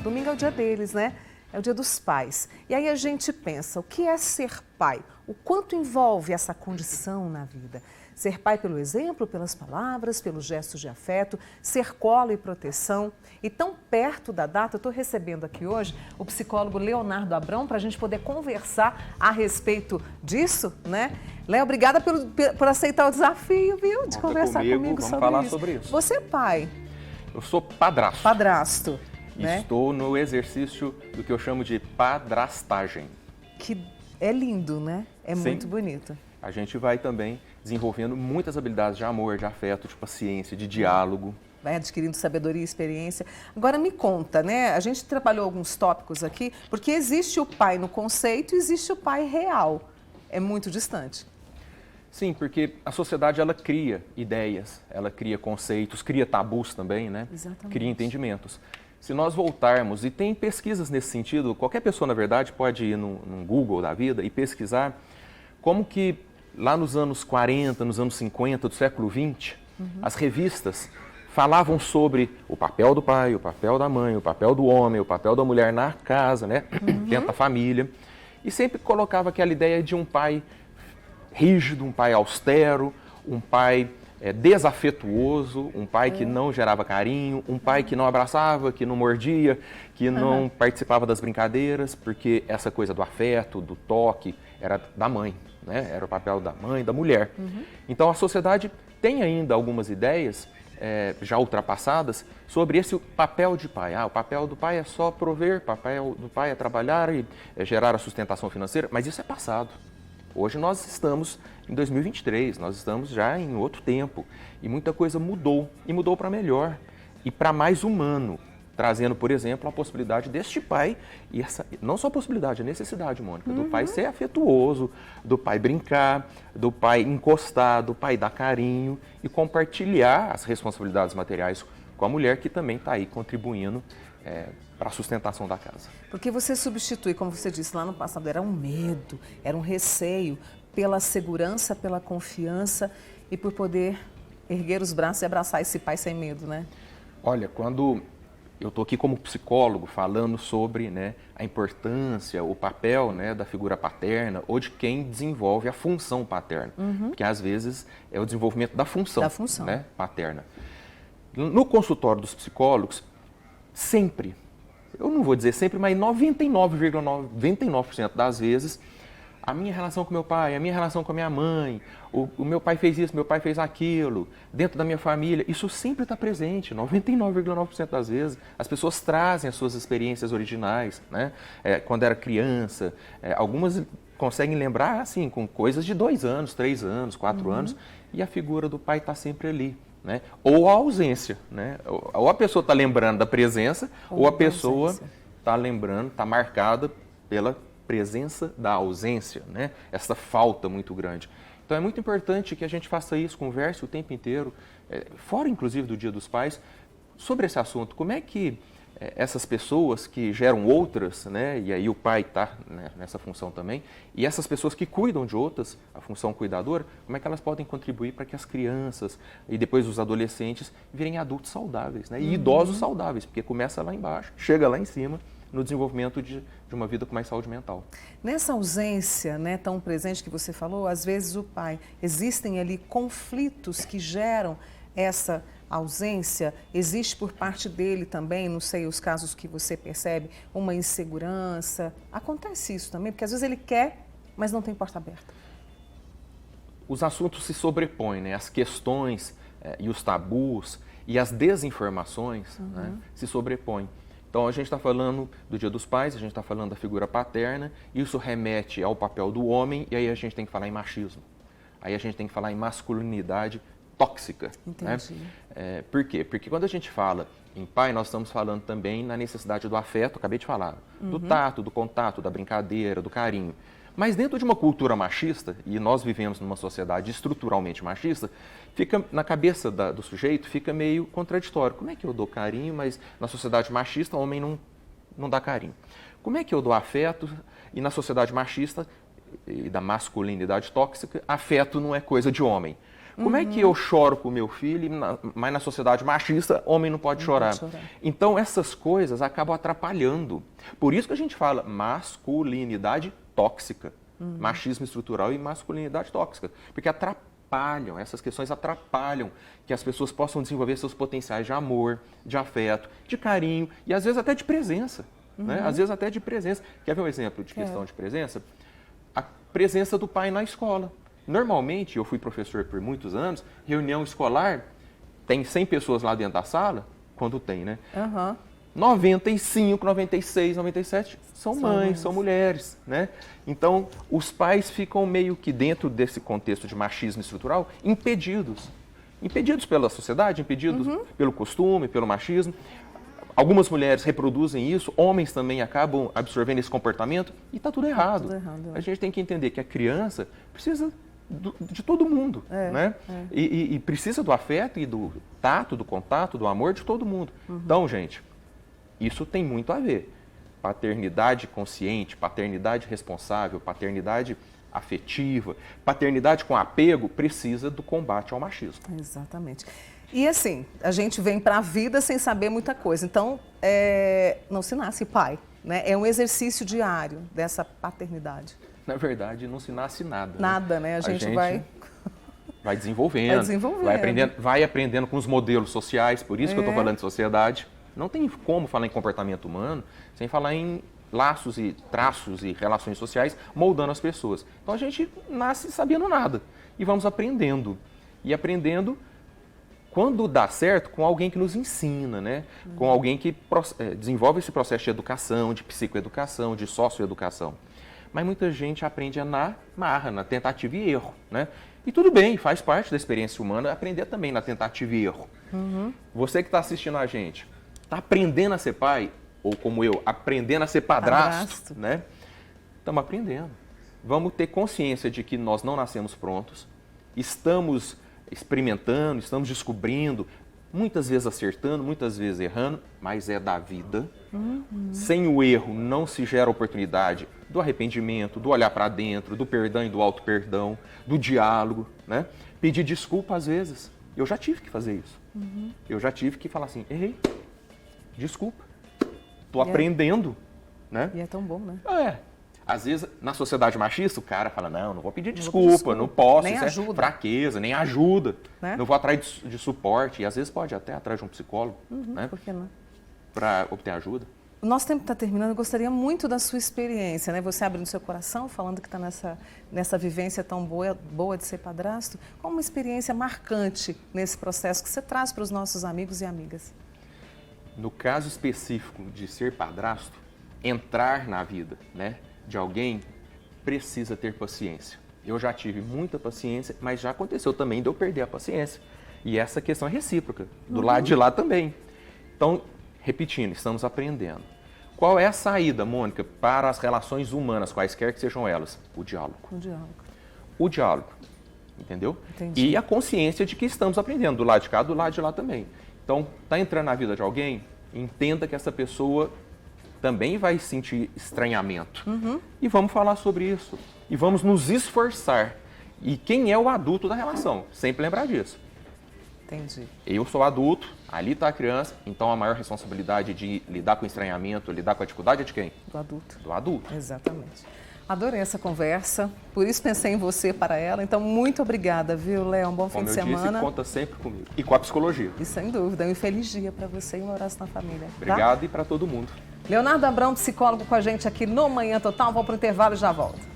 Domingo é o dia deles, né? É o dia dos pais. E aí a gente pensa, o que é ser pai? O quanto envolve essa condição na vida? Ser pai pelo exemplo, pelas palavras, pelos gestos de afeto, ser colo e proteção. E tão perto da data, eu estou recebendo aqui hoje o psicólogo Leonardo Abrão para a gente poder conversar a respeito disso, né? Léo, obrigada por aceitar o desafio, viu? De conversar comigo vamos falar sobre isso. Você é pai. Eu sou padrasto. Padrasto, né? Estou no exercício do que eu chamo de padrastagem. Que é lindo, né? É Sim. muito bonito. A gente vai também desenvolvendo muitas habilidades de amor, de afeto, de paciência, de diálogo. Vai adquirindo sabedoria e experiência. Agora me conta, né? A gente trabalhou alguns tópicos aqui, porque existe o pai no conceito e existe o pai real. É muito distante. Sim, porque a sociedade ela cria ideias, ela cria conceitos, cria tabus também, né? Exatamente. Cria entendimentos. Se nós voltarmos, e tem pesquisas nesse sentido, qualquer pessoa, na verdade, pode ir num Google da vida e pesquisar como que lá nos anos 40, nos anos 50 do século XX, as revistas falavam sobre o papel do pai, o papel da mãe, o papel do homem, o papel da mulher na casa, né? Dentro da família. E sempre colocava aquela ideia de um pai rígido, um pai austero, um pai desafetuoso, um pai que não gerava carinho, um pai que não abraçava, que não mordia, que não participava das brincadeiras, porque essa coisa do afeto, do toque, era da mãe, né? Era o papel da mãe, da mulher. Então a sociedade tem ainda algumas ideias já ultrapassadas sobre esse papel de pai. O papel do pai é só prover, o papel do pai é trabalhar e gerar a sustentação financeira, mas isso é passado. Hoje nós estamos em 2023, nós estamos já em outro tempo e muita coisa mudou, e mudou para melhor e para mais humano, trazendo, por exemplo, a possibilidade deste pai, e não só a possibilidade, a necessidade, Mônica, do pai ser afetuoso, do pai brincar, do pai encostar, do pai dar carinho e compartilhar as responsabilidades materiais com a mulher que também está aí contribuindo para a sustentação da casa. Porque você substitui, como você disse lá no passado, era um medo, era um receio pela segurança, pela confiança e por poder erguer os braços e abraçar esse pai sem medo, né? Olha, quando eu estou aqui como psicólogo falando sobre, né, a importância, o papel, né, da figura paterna ou de quem desenvolve a função paterna, porque às vezes é o desenvolvimento da função, né, paterna. No consultório dos psicólogos, sempre, eu não vou dizer sempre, mas 99,99% das vezes, a minha relação com meu pai, a minha relação com a minha mãe, o meu pai fez isso, meu pai fez aquilo, dentro da minha família, isso sempre está presente, 99,9% das vezes. As pessoas trazem as suas experiências originais, né? Quando era criança, algumas conseguem lembrar, assim, com coisas de 2 anos, 3 anos, 4 anos, e a figura do pai está sempre ali. Né? Ou a ausência, né? Ou a pessoa está lembrando da presença, ou a pessoa está lembrando, está marcada pela presença da ausência, né? Essa falta muito grande. Então é muito importante que a gente faça isso, converse o tempo inteiro, fora inclusive do Dia dos Pais, sobre esse assunto. Como é que essas pessoas que geram outras, né? E aí o pai está, né, nessa função também, e essas pessoas que cuidam de outras, a função cuidadora, como é que elas podem contribuir para que as crianças e depois os adolescentes virem adultos saudáveis, né? E idosos saudáveis, porque começa lá embaixo, chega lá em cima, no desenvolvimento de uma vida com mais saúde mental. Nessa ausência, né, tão presente que você falou, às vezes o pai, existem ali conflitos que geram essa ausência, existe por parte dele também, não sei os casos que você percebe, uma insegurança. Acontece isso também, porque às vezes ele quer, mas não tem porta aberta. Os assuntos se sobrepõem, né? As questões e os tabus e as desinformações, né, se sobrepõem. Então a gente está falando do Dia dos Pais, a gente está falando da figura paterna, isso remete ao papel do homem e aí a gente tem que falar em machismo. Aí a gente tem que falar em masculinidade tóxica. Entendi. Né? Por quê? Porque quando a gente fala em pai, nós estamos falando também na necessidade do afeto, acabei de falar, do tato, do contato, da brincadeira, do carinho. Mas dentro de uma cultura machista, e nós vivemos numa sociedade estruturalmente machista, fica na cabeça do sujeito, fica meio contraditório. Como é que eu dou carinho, mas na sociedade machista o homem não dá carinho? Como é que eu dou afeto e na sociedade machista e da masculinidade tóxica, afeto não é coisa de homem? Como é que eu choro com o meu filho, mas na sociedade machista, homem não pode chorar? Então, essas coisas acabam atrapalhando. Por isso que a gente fala masculinidade tóxica. Machismo estrutural e masculinidade tóxica. Porque atrapalham, essas questões atrapalham que as pessoas possam desenvolver seus potenciais de amor, de afeto, de carinho e às vezes até de presença. Né? Às vezes até de presença. Quer ver um exemplo de questão de presença? A presença do pai na escola. Normalmente, eu fui professor por muitos anos, reunião escolar, tem 100 pessoas lá dentro da sala, quando tem, né? 95, 96, 97 são mães, são mulheres, né? Então, os pais ficam meio que dentro desse contexto de machismo estrutural, impedidos. Impedidos pela sociedade, impedidos pelo costume, pelo machismo. Algumas mulheres reproduzem isso, homens também acabam absorvendo esse comportamento e está tudo errado. A gente tem que entender que a criança precisa de todo mundo, né? E precisa do afeto e do tato, do contato, do amor de todo mundo. Então, gente, isso tem muito a ver. Paternidade consciente, paternidade responsável, paternidade afetiva, paternidade com apego precisa do combate ao machismo. Exatamente. E assim, a gente vem para a vida sem saber muita coisa. Então, não se nasce pai, né? É um exercício diário dessa paternidade. Na verdade, não se nasce nada. Nada, né? A gente vai desenvolvendo, vai aprendendo com os modelos sociais, por isso que eu estou falando de sociedade. Não tem como falar em comportamento humano sem falar em laços e traços e relações sociais moldando as pessoas. Então a gente nasce sabendo nada e vamos aprendendo. E aprendendo, quando dá certo, com alguém que nos ensina, né? Com alguém que desenvolve esse processo de educação, de psicoeducação, de socioeducação. Mas muita gente aprende na marra, na tentativa e erro, né? E tudo bem, faz parte da experiência humana aprender também na tentativa e erro. Você que está assistindo a gente, está aprendendo a ser pai, ou como eu, aprendendo a ser padrasto, né? Estamos aprendendo. Vamos ter consciência de que nós não nascemos prontos, estamos experimentando, estamos descobrindo, muitas vezes acertando, muitas vezes errando, mas é da vida. Sem o erro não se gera oportunidade do arrependimento, do olhar para dentro, do perdão e do auto-perdão, do diálogo, né? Pedir desculpa às vezes. Eu já tive que fazer isso. Eu já tive que falar assim, errei, desculpa, estou aprendendo, né? E é tão bom, né? Às vezes, na sociedade machista, o cara fala, não vou pedir desculpa, não posso, nem isso ajuda. É fraqueza, nem ajuda. Né? Não vou atrás de suporte, e às vezes pode até atrás de um psicólogo, né? Por que não? Para obter ajuda. O nosso tempo está terminando, eu gostaria muito da sua experiência, né? Você abrindo seu coração, falando que está nessa vivência tão boa de ser padrasto. Qual uma experiência marcante nesse processo que você traz para os nossos amigos e amigas? No caso específico de ser padrasto, entrar na vida, né, de alguém precisa ter paciência. Eu já tive muita paciência, mas já aconteceu também de eu perder a paciência. E essa questão é recíproca, do lado de lá também. Então, repetindo, estamos aprendendo. Qual é a saída, Mônica, para as relações humanas, quaisquer que sejam elas? O diálogo. O diálogo. O diálogo, entendeu? Entendi. E a consciência de que estamos aprendendo, do lado de cá, do lado de lá também. Então, está entrando na vida de alguém, entenda que essa pessoa também vai sentir estranhamento. E vamos falar sobre isso. E vamos nos esforçar. E quem é o adulto da relação? Sempre lembrar disso. Entendi. Eu sou adulto, ali está a criança, então a maior responsabilidade de lidar com o estranhamento, lidar com a dificuldade é de quem? Do adulto. Do adulto. Exatamente. Adorei essa conversa, por isso pensei em você para ela. Então, muito obrigada, viu, Léo? Um bom fim de semana. Como eu disse, conta sempre comigo. E com a psicologia. E sem dúvida, um feliz dia para você e um abraço na família. Obrigado e para todo mundo. Leonardo Abrão, psicólogo com a gente aqui no Manhã Total. Vou para o intervalo e já volto.